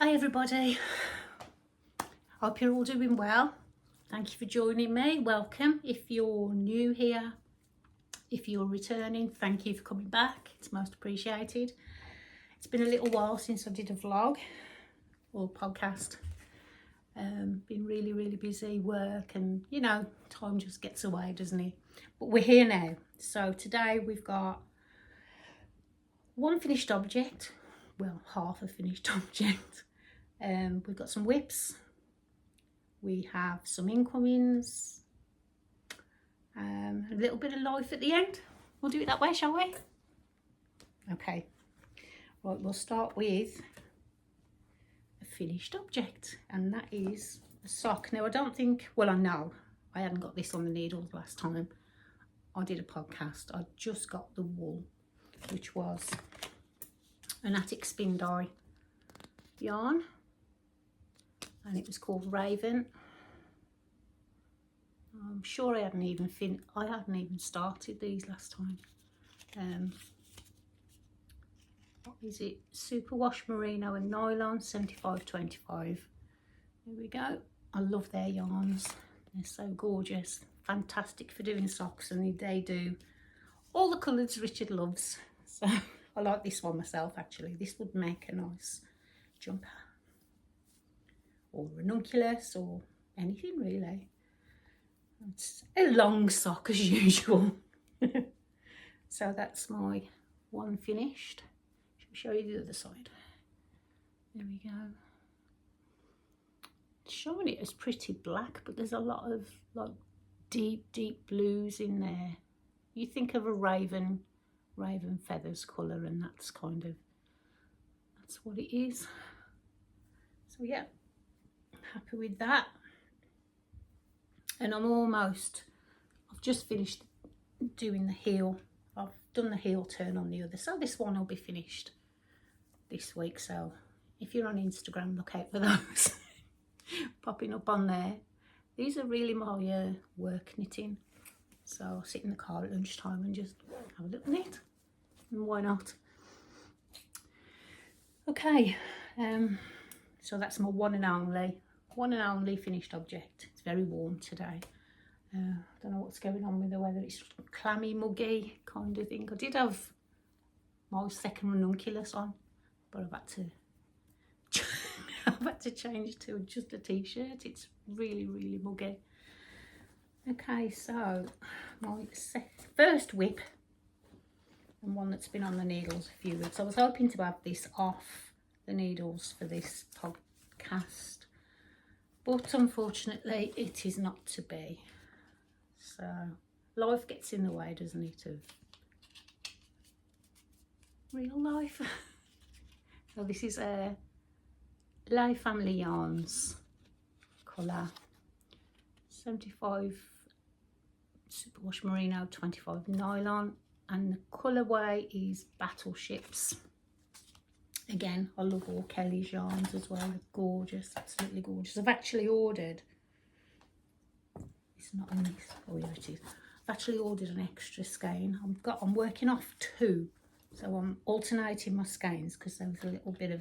Hi everybody, hope you're all doing well. Thank you for joining me. Welcome if you're new here. If you're returning, thank you for coming back. It's most appreciated. It's been a little while since I did a vlog or podcast. Been really busy, work, and you know, time just gets away, doesn't it? But we're here now. So today we've got one finished object, well, half a finished object. We've got some whips, we have some incomings, a little bit of life at the end. We'll do it that way, shall we? Okay, right, we'll start with a finished object, and that is a sock. Now I don't think, well, I know I hadn't got this on the needles last time I did a podcast. I just got the wool, which was an attic spin dye yarn, and it was called Raven. I'm sure I hadn't even started these last time. What is it? Superwash merino and nylon, 75/25. There we go. I love their yarns. They're so gorgeous. Fantastic for doing socks, and they do all the colours Richard loves. So I like this one myself actually. This would make a nice jumper or ranunculus or anything really. It's a long sock as usual. So that's my one finished. Shall we show you the other side? There we go. It's showing it as pretty black, but there's a lot of like deep blues in there. You think of a raven feathers colour, and that's what it is. So yeah, happy with that. And I've just finished doing the heel. I've done the heel turn on the other, so this one will be finished this week. So if you're on Instagram, look out for those popping up on there. These are really my work knitting, so I'll sit in the car at lunchtime and just have a little knit, and why not? Okay, so that's my one and only finished object. It's very warm today. I don't know what's going on with the weather. It's clammy, muggy kind of thing. I did have my second ranunculus on, but I've had to change to just a t-shirt. It's really muggy. Okay, so my first whip, and one that's been on the needles a few weeks. I was hoping to have this off the needles for this podcast, but unfortunately it is not to be. So life gets in the way, doesn't it, of real life. So this is a Life Family Yarns colour, 75 superwash merino, 25 nylon, and the colourway is Battleships. Again, I love all Kelly's yarns as well. They're gorgeous, absolutely gorgeous. I've actually ordered, it's not on this, oh yeah it is. I've actually ordered an extra skein. I'm working off two, so I'm alternating my skeins because there was a little bit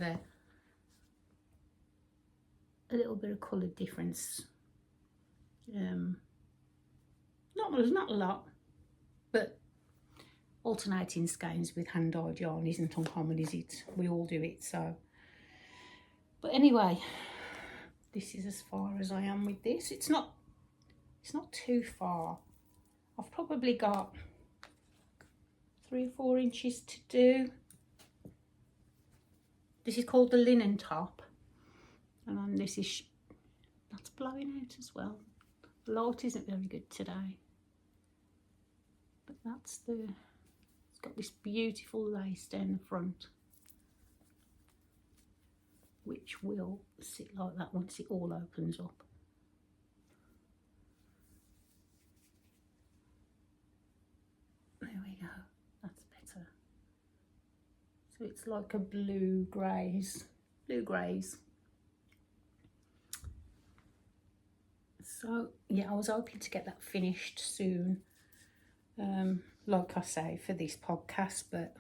of colour difference. Not a lot, but alternating skeins with hand-dyed yarn isn't uncommon, is it? We all do it. So, but anyway, this is as far as I am with this. It's not too far. I've probably got 3 or 4 inches to do. This is called the linen top, and then this is that's blowing out as well. The light isn't very good today, but that's it's got this beautiful lace down the front, which will sit like that once it all opens up. There we go, that's better. So it's like a blue greys. So yeah, I was hoping to get that finished soon, like I say, for this podcast, but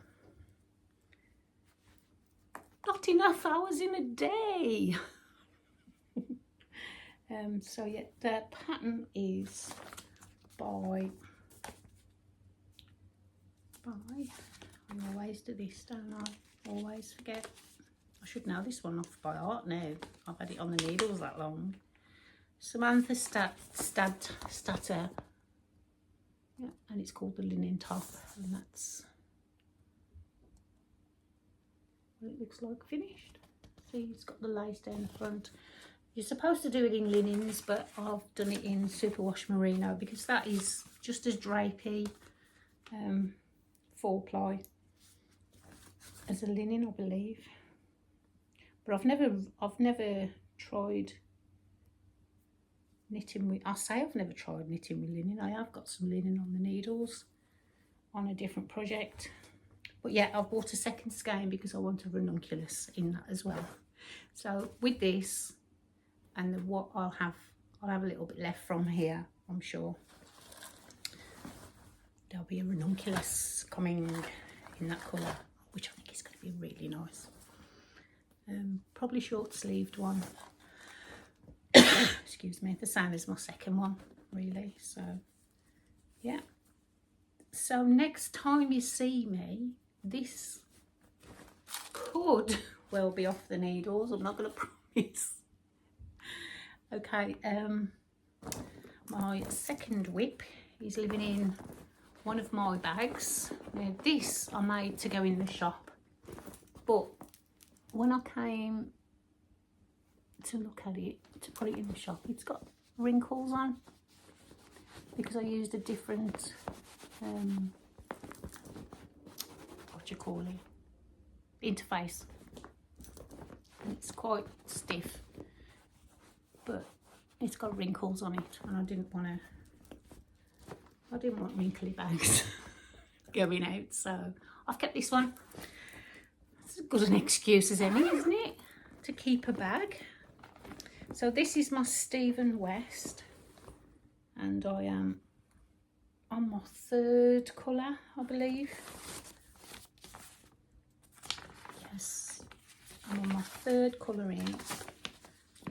Not enough hours in a day. So yeah, the pattern is by I always do this, don't I? Always forget. I should know this one off by heart now. I've had it on the needles that long. Samantha Statter. Yeah, and it's called the linen top, and that's what it looks like finished. See, it's got the lace down the front. You're supposed to do it in linens, but I've done it in superwash merino because that is just as drapey, 4-ply as a linen, I believe. But I've never tried knitting with, I've never tried knitting with linen. I have got some linen on the needles on a different project. But yeah, I've bought a second skein because I want a ranunculus in that as well. So with this and what I'll have a little bit left from here, I'm sure. There'll be a ranunculus coming in that colour, which I think is going to be really nice. Probably short-sleeved one. Excuse me, the same as my second one, really. So, yeah. So next time you see me, this could well be off the needles. I'm not going to promise. Okay, my second whip is living in one of my bags. Now this I made to go in the shop, but when I came to look at it, to put it in the shop, it's got wrinkles on because I used a different what do you call it, interface, and it's quite stiff, but it's got wrinkles on it, and I didn't want wrinkly bags going out, so I've kept this one. It's as good an excuse as any, isn't it, to keep a bag. So this is my Stephen West, and I am on my third colour, I believe. Yes, I'm on my third colour in.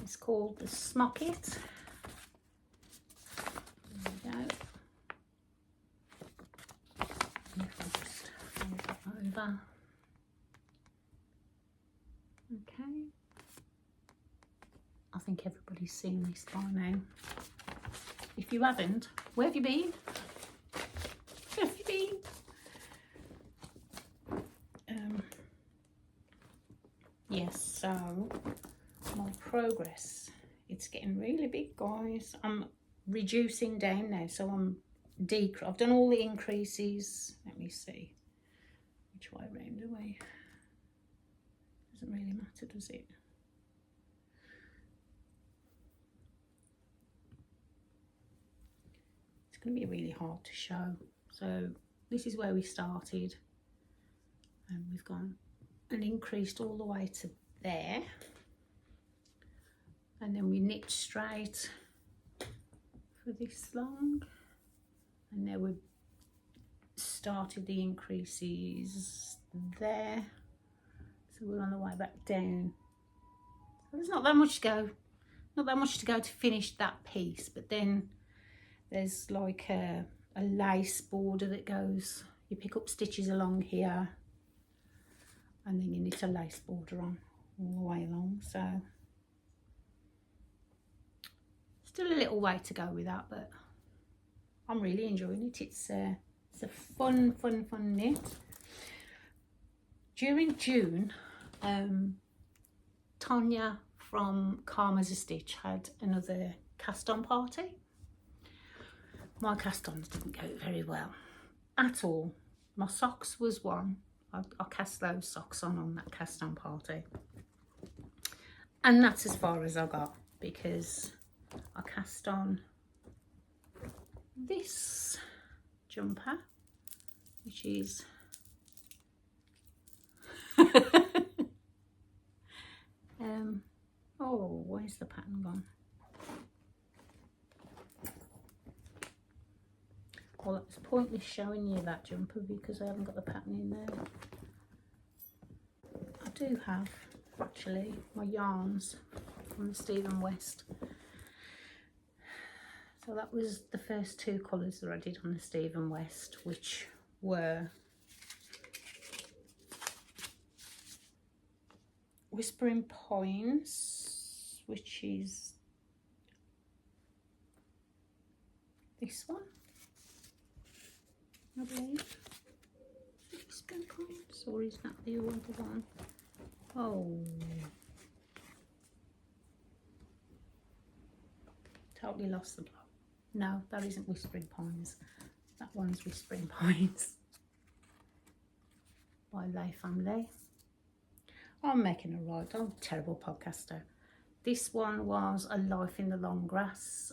It's called the Smocket. There we go. If I just fold that over. Okay. I think everybody's seen this by now. If you haven't, where have you been? Where have you been? Yes, so my progress, it's getting really big, guys. I'm reducing down now, so I've done all the increases. Let me see which way round the way. Doesn't really matter, does it? It's going to be really hard to show. So this is where we started, and we've gone and increased all the way to there, and then we knit straight for this long, and now we've started the increases there, so we're on the way back down. So there's not that much to go, to finish that piece, but then there's like a lace border that goes, you pick up stitches along here, and then you knit a lace border on all the way along. So still a little way to go with that, but I'm really enjoying it. It's a fun knit. During June, Tanya from Karma's a Stitch had another cast on party. My cast ons didn't go very well at all. My socks was one. I cast those socks on that cast on party, and that's as far as I got, because I cast on this jumper, which is oh, where's the pattern gone? Well, it's pointless showing you that jumper because I haven't got the pattern in there. I do have actually, my yarns from the Stephen West. So that was the first 2 colours that I did on the Stephen West, which were Whispering Pines, which is this one, I believe. Whispering Pines, or is that the other one? Oh, totally lost the plot. No, that isn't Whispering Pines. That one's Whispering Pines by Lay Family. I'm making a right. I'm a terrible podcaster. This one was A Life in the Long Grass.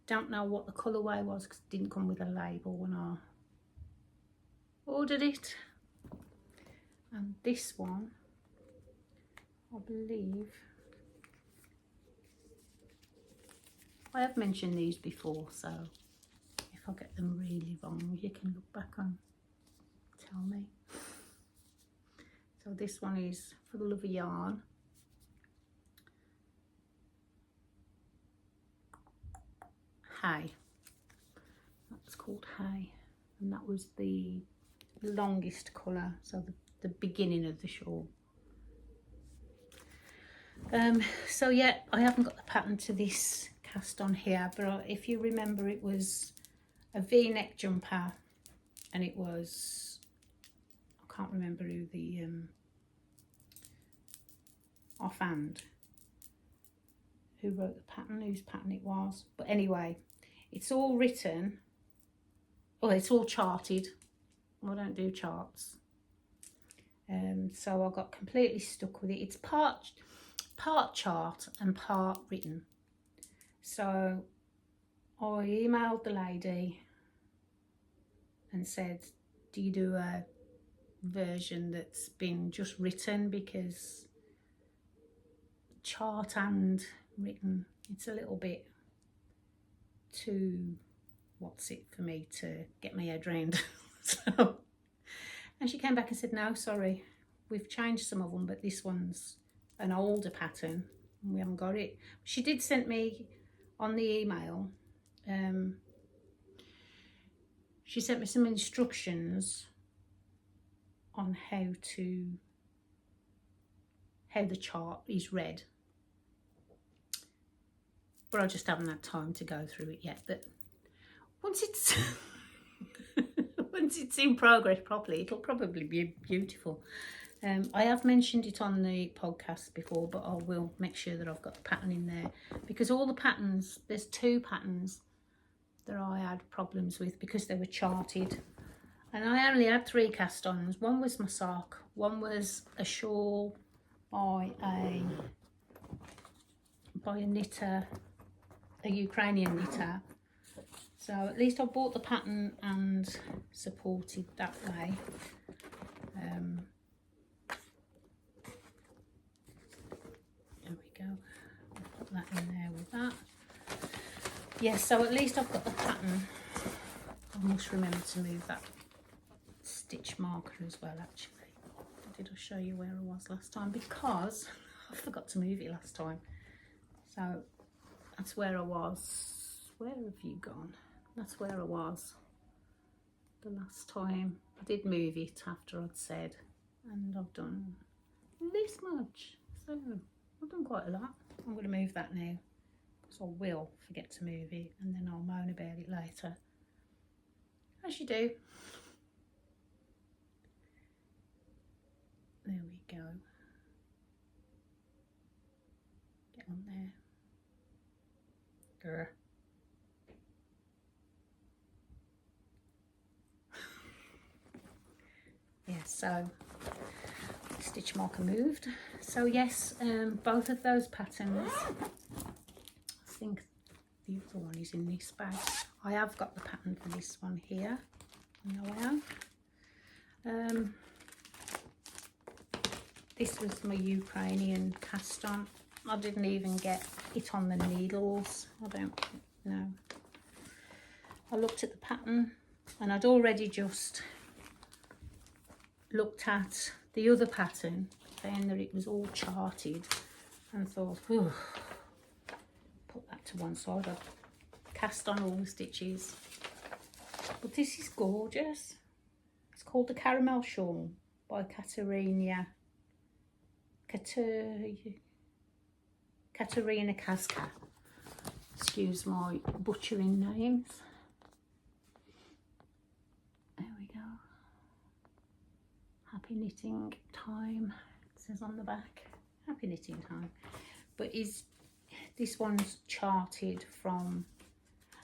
Don't know what the colourway was because it didn't come with a label when I ordered it. And this one, I believe, I have mentioned these before, so if I get them really wrong, you can look back and tell me. So this one is For the Love of Yarn. Hay. That's called Hay. And that was the longest colour, so the beginning of the shawl. So yeah, I haven't got the pattern to this cast on here, but if you remember, it was a V-neck jumper, and it was, I can't remember who the offhand who wrote the pattern, whose pattern it was, but anyway, it's all written, well, it's all charted. I don't do charts, so I got completely stuck with it. It's part chart and part written. So I emailed the lady and said, do you do a version that's been just written, because chart and written, it's a little bit too, what's it for me to get my head round. So, and she came back and said, no, sorry, we've changed some of them, but this one's an older pattern and we haven't got it. She did send me on the email, she sent me some instructions on how the chart is read, but I just haven't had time to go through it yet. But once it's once it's in progress properly, it'll probably be beautiful. I have mentioned it on the podcast before, but I will make sure that I've got the pattern in there, because all the patterns, there's 2 patterns that I had problems with because they were charted, and I only had 3 cast-ons. One was my sock, one was a shawl by a knitter, a Ukrainian knitter. So at least I bought the pattern and supported that way. There we go. I'll put that in there with that. Yes, so at least I've got the pattern. I must remember to move that stitch marker as well, actually. Did I show you where I was last time? Because I forgot to move it last time. So that's where I was. Where have you gone? That's where I was the last time. I did move it after I'd said, and I've done this much. So I've done quite a lot. I'm going to move that now, because I will forget to move it and then I'll moan about it later, as you do. There we go. Get on there. Grr. Yeah, so stitch marker moved. So yes, both of those patterns, I think the other one is in this bag. I have got the pattern for this one here. No, I have. This was my Ukrainian cast on. I didn't even get it on the needles. I don't know. I looked at the pattern and I'd already just looked at the other pattern, found that it was all charted and thought, oh, put that to one side. I've cast on all the stitches. But this is gorgeous. It's called the Caramel Shawl by Katerina Kaska. Excuse my butchering names. There we go. Happy knitting time, it says on the back. Happy knitting time. But this one's charted from,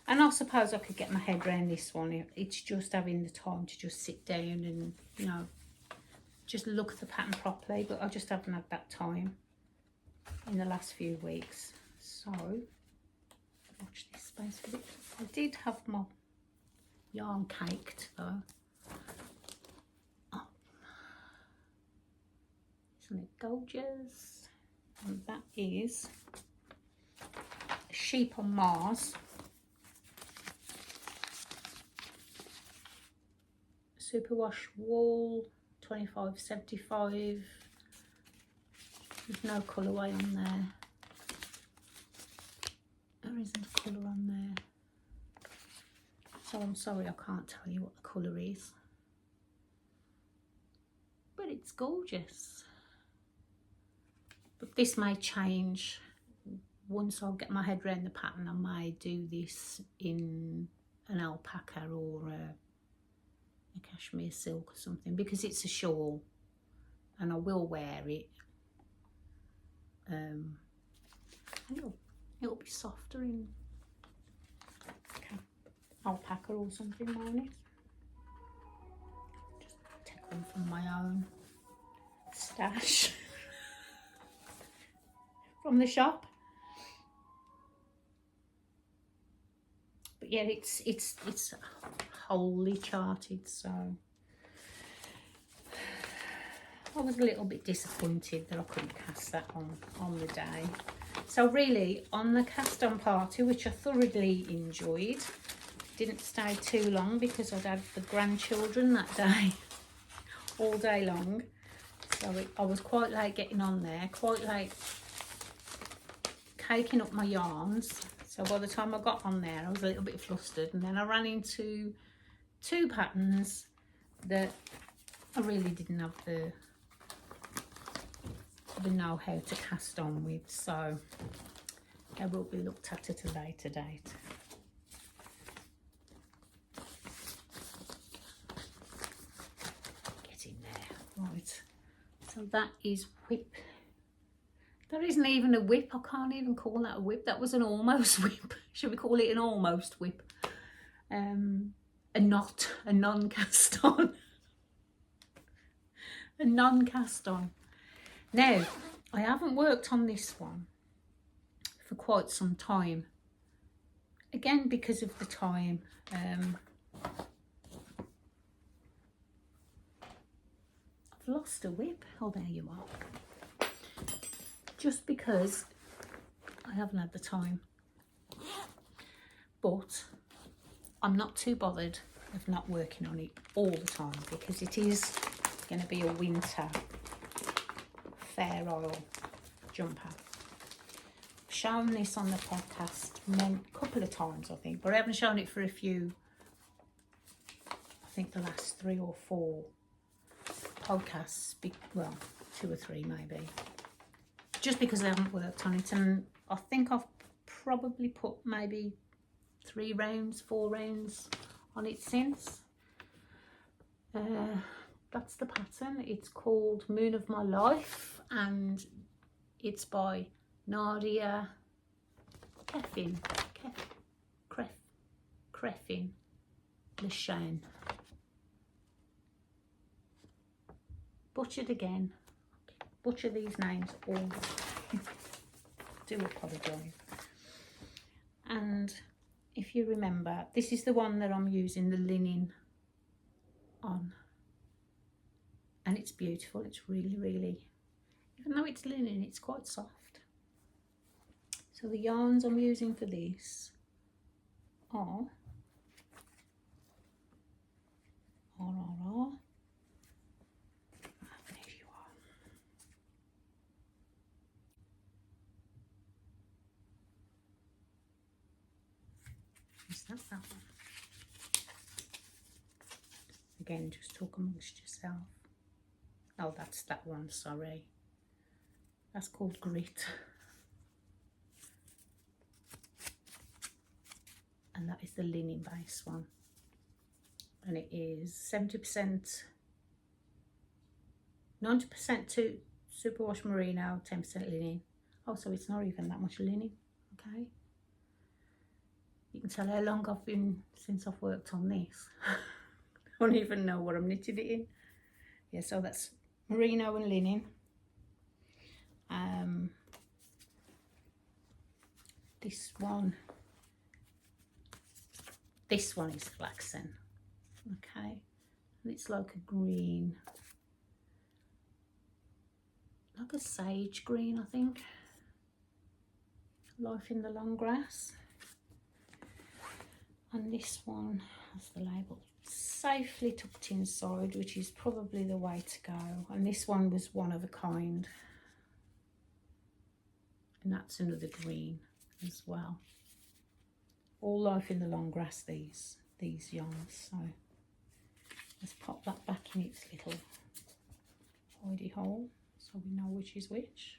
and I suppose I could get my head around this one. It's just having the time to just sit down and, you know, just look at the pattern properly, but I just haven't had that time in the last few weeks. So watch this space a bit. I did have my yarn caked though. Oh, isn't it gorgeous? And that is a Sheep on Mars superwash wool, 25.75. There's no colourway on there. There isn't a colour on there. So I'm sorry I can't tell you what the colour is. But it's gorgeous. But this may change. Once I get my head around the pattern, I may do this in an alpaca or a cashmere silk or something, because it's a shawl and I will wear it. And it'll be softer in alpaca or something, won't it? Just take one from my own stash from the shop. But yeah, it's wholly charted, so I was a little bit disappointed that I couldn't cast that on the day. So really, on the cast on party, which I thoroughly enjoyed, didn't stay too long because I'd had the grandchildren that day, all day long. So I was quite late getting on there, quite late caking up my yarns. So by the time I got on there, I was a little bit flustered, and then I ran into two patterns that I really didn't have the know-how to cast on with, so they will be looked at a later date. Get in there. Right, so that is whip. That isn't even a whip. I can't even call that a whip. That was an almost whip. Should we call it an almost whip? A non-cast on. A non-cast on. Now, I haven't worked on this one for quite some time. Again, because of the time. I've lost a whip. Oh, there you are. Just because I haven't had the time. But I'm not too bothered of not working on it all the time, because it is going to be a winter Fair Isle jumper. I've shown this on the podcast a couple of times, I think, but I haven't shown it for a few, I think the last 3 or 4 podcasts, well, 2 or 3 maybe, just because I haven't worked on it. And I think I've probably put maybe 3 rounds, 4 rounds on it since. That's the pattern. It's called Moon of My Life, and it's by Nadia Creffin Leshane. Butchered again. Butcher these names all the time. Do apologise. And if you remember, this is the one that I'm using the linen on. And it's beautiful. It's really, really, even though it's linen, it's quite soft. So the yarns I'm using for this are again, just talk amongst yourself. Oh, that's that one, sorry. That's called Grit. And that is the linen base one. And it is 70%, 90% to superwash merino, 10% linen. Oh, so it's not even that much linen, okay? You can tell how long I've been since I've worked on this. I don't even know what I'm knitting it in. Yeah, so that's merino and linen. This one is flaxen, okay, and it's like a green, like a sage green, I think. Life in the long grass. And this one has the label safely tucked inside, which is probably the way to go. And this one was one of a kind, and that's another green as well. All life in the long grass, these yarns. So let's pop that back in its little hidey hole so we know which is which.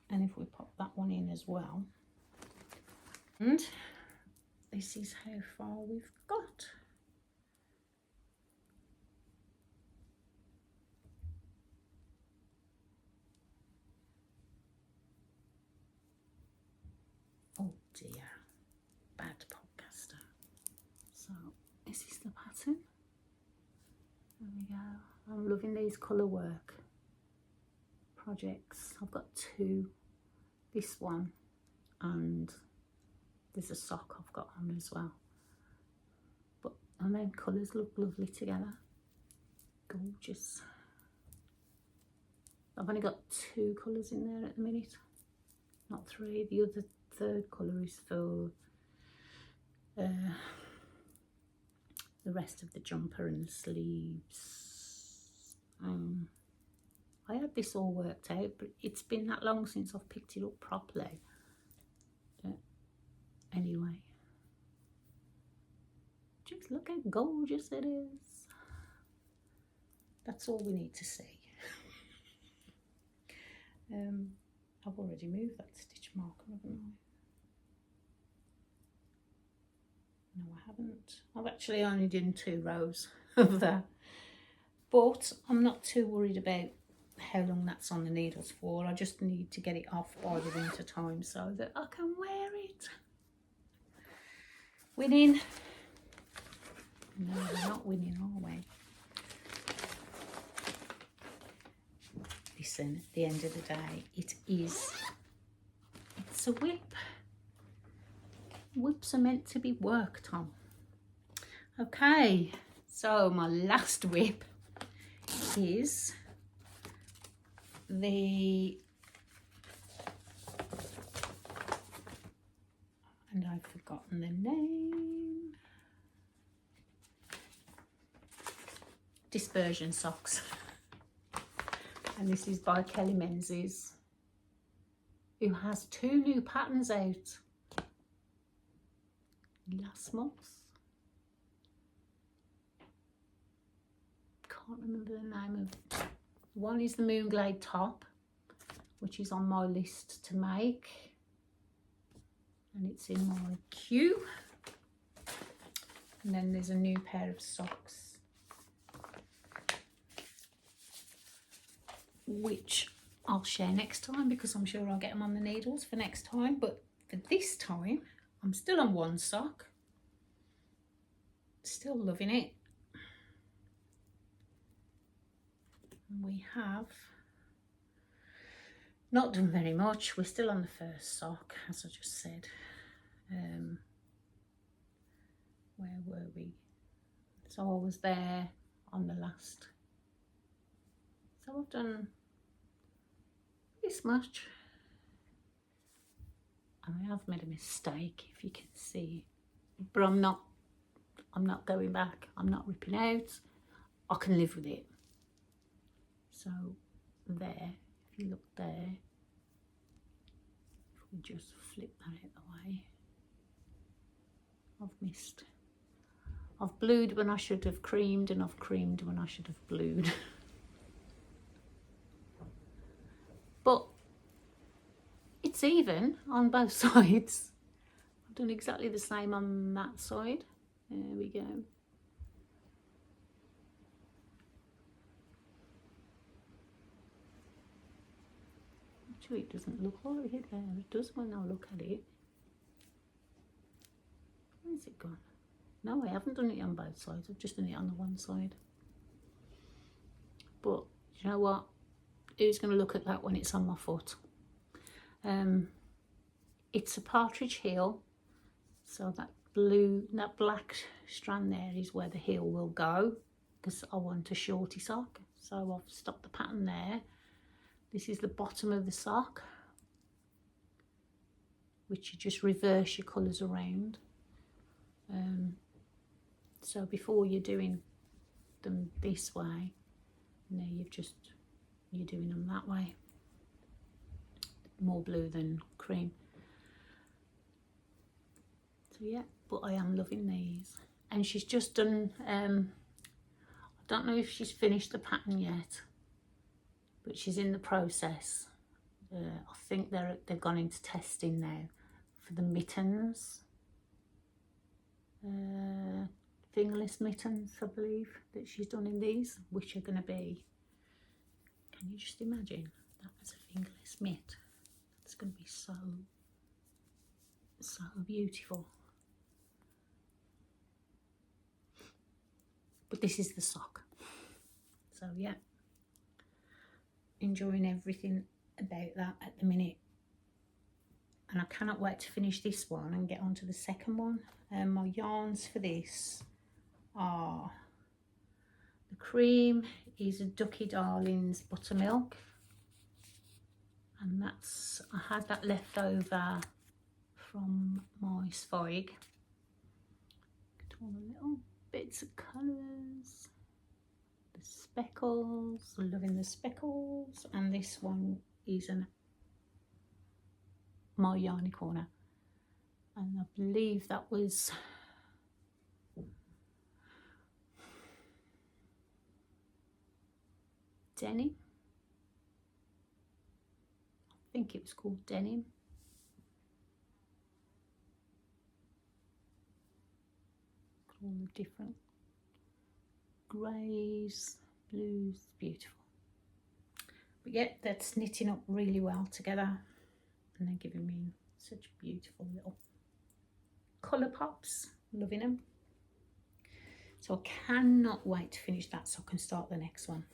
And if we pop that one in as well, and this is how far we've got. Oh dear, bad podcaster. So this is the pattern. There we go. I'm loving these colour work projects. I've got two, this one, and there's a sock I've got on as well. But and then colours look lovely together. Gorgeous. I've only got two colours in there at the minute, not three. The other third colour is for the rest of the jumper and the sleeves. I had this all worked out, but it's been that long since I've picked it up properly. But anyway, just look how gorgeous it is. That's all we need to see. I've already moved that stitch marker, haven't I? No, I haven't. I've actually only done 2 rows of that, but I'm not too worried about how long that's on the needles for. I just need to get it off by the winter time so that I can wear it. Winning? No, we're not winning, are we? Listen, at the end of the day, it's a whip. Whips are meant to be worked on. Okay, so my last whip is the, and I've forgotten the name, Dispersion socks. And this is by Kelly Menzies, who has 2 new patterns out last month. Can't remember the name of it. One is the Moonglade top, which is on my list to make, and it's in my queue. And then there's a new pair of socks, which I'll share next time because I'm sure I'll get them on the needles for next time. But for this time, I'm still on one sock, still loving it. And we have not done very much. We're still on the first sock, as I just said. Where were we? So I was there on the last. So I've done this much. And I have made a mistake, if you can see, but I'm not going back. I'm not ripping out. I can live with it. So there, if you look there, if we just flip that out of the way, I've missed I've blued when I should have creamed, and I've creamed when I should have blued. But it's even on both sides. I've done exactly the same on that side. There we go. Actually, it doesn't look like it there. It does when I look at it. Where's it gone? No, I haven't done it on both sides. I've just done it on the one side. But you know what? Who's going to look at that when it's on my foot? It's a partridge heel, so that black strand there is where the heel will go, because I want a shorty sock. So I've stopped the pattern there. This is the bottom of the sock, which you just reverse your colours around. So before you're doing them this way, now you're doing them that way. More blue than cream. So yeah, but I am loving these. And she's just done, I don't know if she's finished the pattern yet, but she's in the process. I think they've gone into testing now for the mittens. Fingerless mittens, I believe, that she's done in these, which are going to be, can you just imagine that as a fingerless mitt? It's going to be so beautiful. But this is the sock. So yeah, enjoying everything about that at the minute. And I cannot wait to finish this one and get on to the second one. My yarns for this are, the cream is a Ducky Darlings Buttermilk, and that's, I had that left over from my spike. Look at all the little bits of colours, the speckles, loving the speckles. And this one is my Yarny Corner, and I believe that was denim. I think it was called denim. All the different greys, blues, beautiful. But yeah, that's knitting up really well together, and they're giving me such beautiful little colour pops. Loving them. So I cannot wait to finish that so I can start the next one,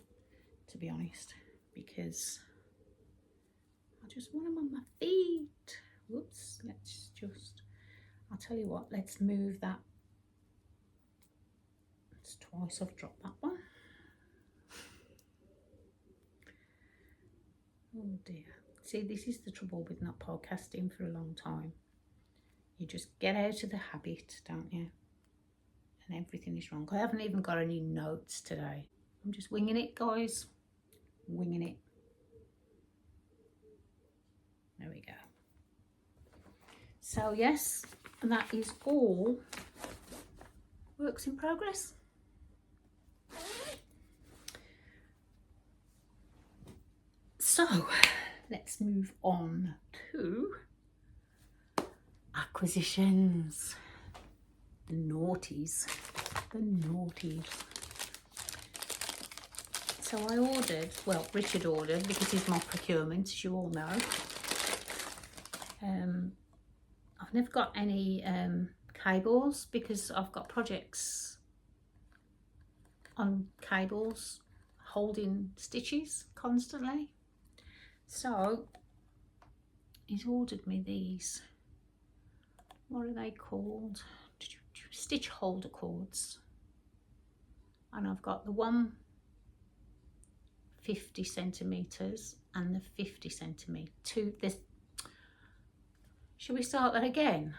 to be honest, because I just want them on my feet. Whoops, let's just, I'll tell you what, let's move that. It's twice I've dropped that one. Oh dear. See, this is the trouble with not podcasting for a long time. You just get out of the habit, don't you? And everything is wrong. I haven't even got any notes today. I'm just winging it, guys. Winging it. There we go. So yes, and that is all works in progress. So let's move on to acquisitions. The naughties. The naughties. So I ordered, well, Richard ordered, because he's my procurement, as you all know. I've never got any cables, because I've got projects on cables holding stitches constantly. So he's ordered me these, what are they called? Stitch holder cords. And I've got the 150 centimeters and the 50 centimeter. Should we start that again?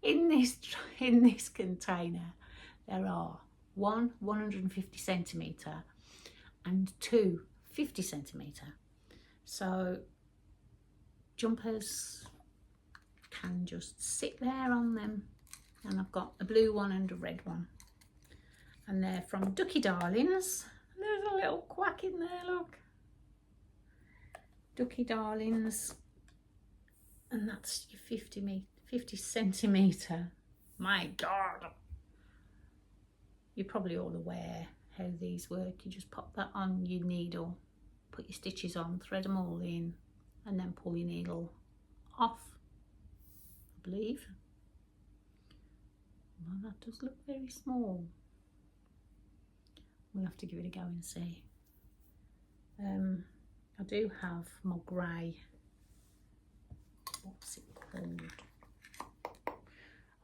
in this container there are one 150 centimeter and two 50 centimeter. So jumpers can just sit there on them and I've got a blue one and a red one, and they're from Ducky Darlings. There's a little quack in there, look. Ducky Darlings, and that's your 50 centimetre. My God, you're probably all aware how these work. You just pop that on your needle, put your stitches on, thread them all in, and then pull your needle off, I believe. Well, that does look very small. We'll have to give it a go and see. I do have my grey, what's it called?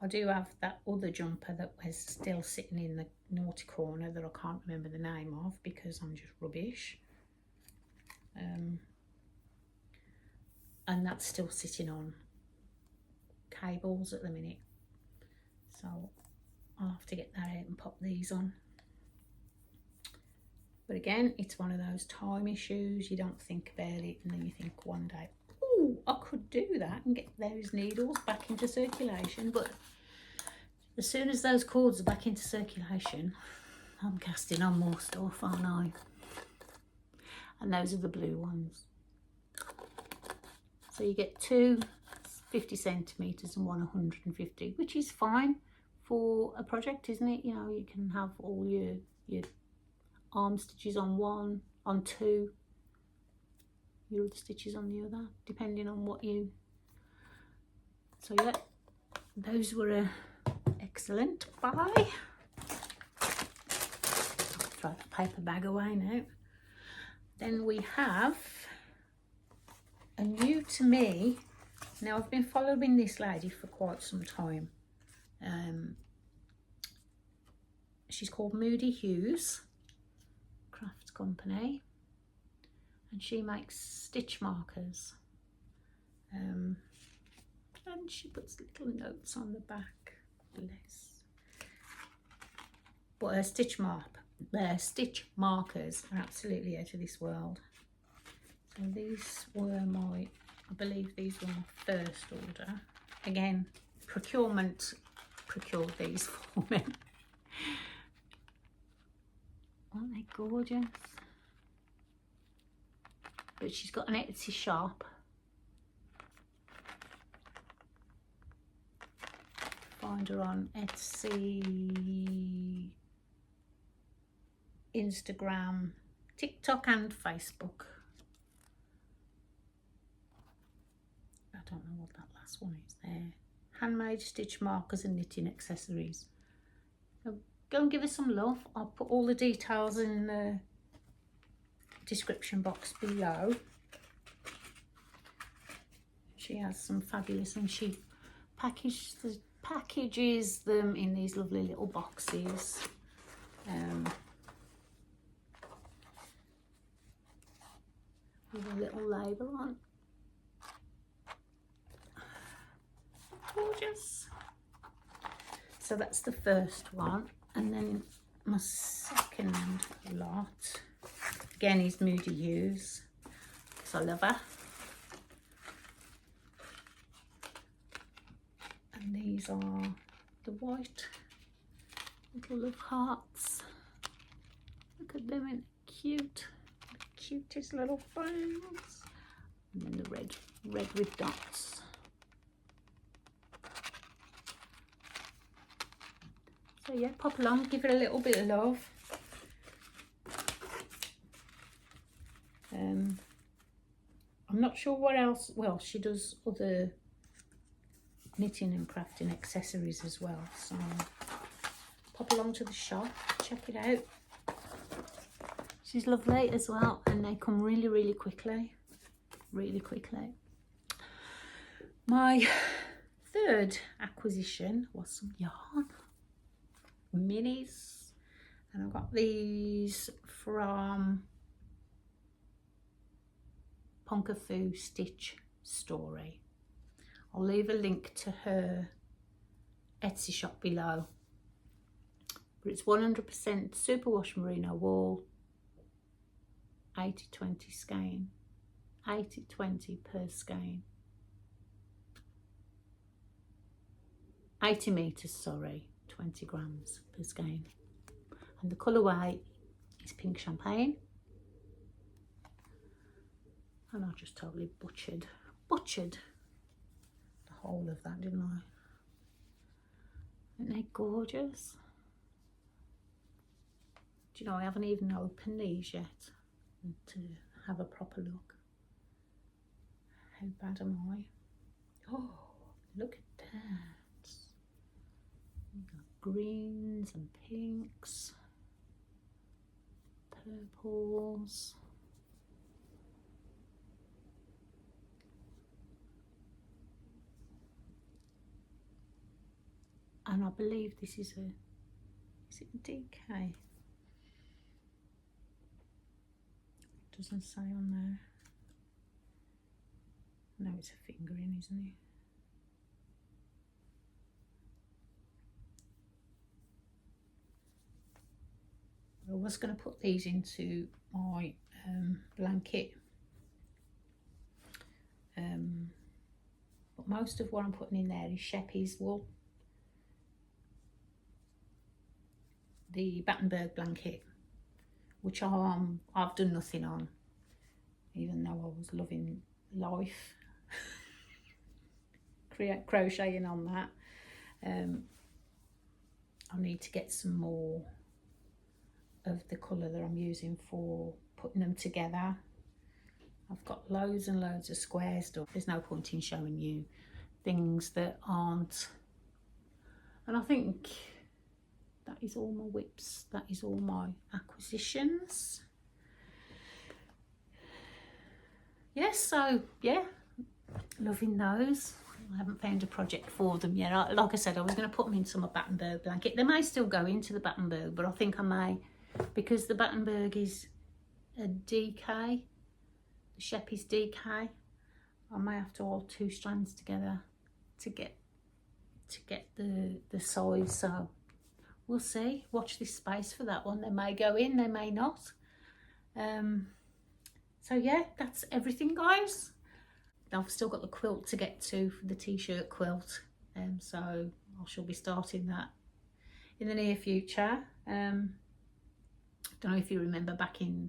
I do have that other jumper that was still sitting in the naughty corner that I can't remember the name of because I'm just rubbish. And that's still sitting on cables at the minute. So I'll have to get that out and pop these on. But again, it's one of those time issues. You don't think about it and then you think one day, oh, I could do that and get those needles back into circulation. But as soon as those cords are back into circulation, I'm casting on more stuff, aren't I? And those are the blue ones. So you get two 50 centimetres and one 150, which is fine for a project, isn't it? You know, you can have all your arm stitches on one, on two, your other stitches on the other, depending on what you... So yeah, those were excellent buy. I'll throw the paper bag away now. Then we have a new to me. Now I've been following this lady for quite some time. She's called Moody Hughes Craft Company, and she makes stitch markers. And she puts little notes on the back. Bless. But her stitch markers are absolutely out of this world. So these were my, I believe these were my first order. Again, procurement procured these for me. Aren't they gorgeous? But she's got an Etsy shop. Find her on Etsy, Instagram, TikTok and Facebook. I don't know what that last one is there. Handmade stitch markers and knitting accessories. So go and give her some love. I'll put all the details in the description box below. She has some fabulous, and she packages them in these lovely little boxes. With a little label on. Gorgeous. So that's the first one, and then my second lot again is Moody Hughes because I love her. And these are the white little love hearts. Look at them, in cute, the cutest little things. And then the red with dots. So yeah, pop along, give it a little bit of love. I'm not sure what else. Well, she does other knitting and crafting accessories as well. So pop along to the shop, check it out. She's lovely as well, and they come really, really quickly. Really quickly. My third acquisition was some yarn. Minis, and I got these from Punkafu Stitch Story. I'll leave a link to her Etsy shop below, but it's 100% superwash merino wool, 80-20 skein, 80-20 per skein. 80 metres, sorry, 20 grams per skein. And the colourway is pink champagne. And I just totally butchered the whole of that, didn't I? Aren't they gorgeous? Do you know, I haven't even opened these yet to have a proper look. How bad am I? Oh, look at that. We've got greens and pinks, purples. And I believe this is it a DK? It doesn't say on there. No, it's a fingering, isn't it? I was going to put these into my blanket. But most of what I'm putting in there is Sheppy's wool. The Battenberg blanket, which I've done nothing on, even though I was loving life. Crocheting on that. I need to get some more of the colour that I'm using for putting them together. I've got loads and loads of square stuff. There's no point in showing you things that aren't. And I think that is all my whips. That is all my acquisitions. Yes, so yeah, loving those. I haven't found a project for them yet. Like I said, I was going to put them into my Battenberg blanket. They may still go into the Battenberg, but I think I may, because the Battenberg is a DK, the Sheppy's DK, I may have to hold 2 strands together to get the size. So we'll see. Watch this space for that one. They may go in, they may not. So yeah, that's everything, guys. I've still got the quilt to get to for the t-shirt quilt, so I shall be starting that in the near future. Don't know if you remember back in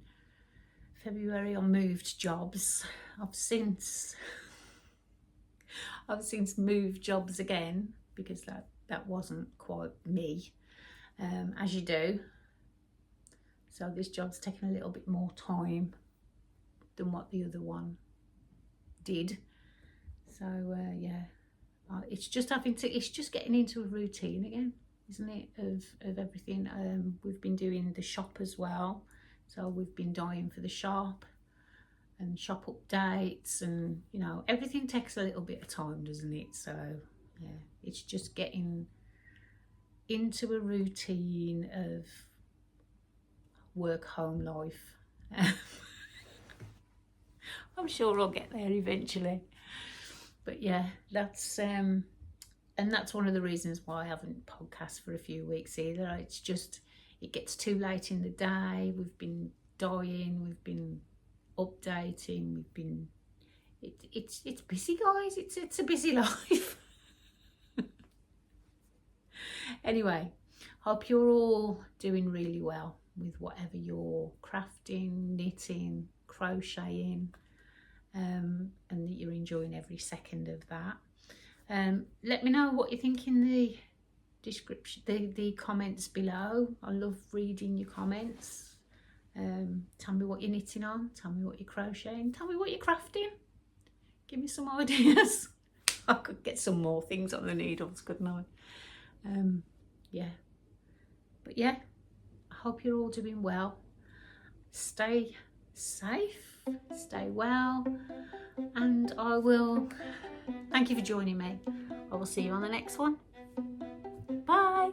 February I moved jobs. I've since moved jobs again, because that wasn't quite me, as you do. So this job's taken a little bit more time than what the other one did. So yeah, it's just getting into a routine again, isn't it, of everything. We've been doing the shop as well, so we've been dying for the shop and shop updates, and you know, everything takes a little bit of time, doesn't it? So yeah, it's just getting into a routine of work home life. I'm sure I'll get there eventually. But yeah, that's and that's one of the reasons why I haven't podcast for a few weeks either. It's just, it gets too late in the day. We've been dying, we've been updating, we've been it's busy, guys. It's a busy life. Anyway, hope you're all doing really well with whatever you're crafting, knitting, crocheting, and that you're enjoying every second of that. Let me know what you think in the description, the comments below. I love reading your comments. Tell me what you're knitting on, tell me what you're crocheting, tell me what you're crafting. Give me some ideas. I could get some more things on the needles, couldn't I? Yeah, but yeah, I hope you're all doing well. Stay safe, stay well, and I will thank you for joining me. I will see you on the next one. Bye.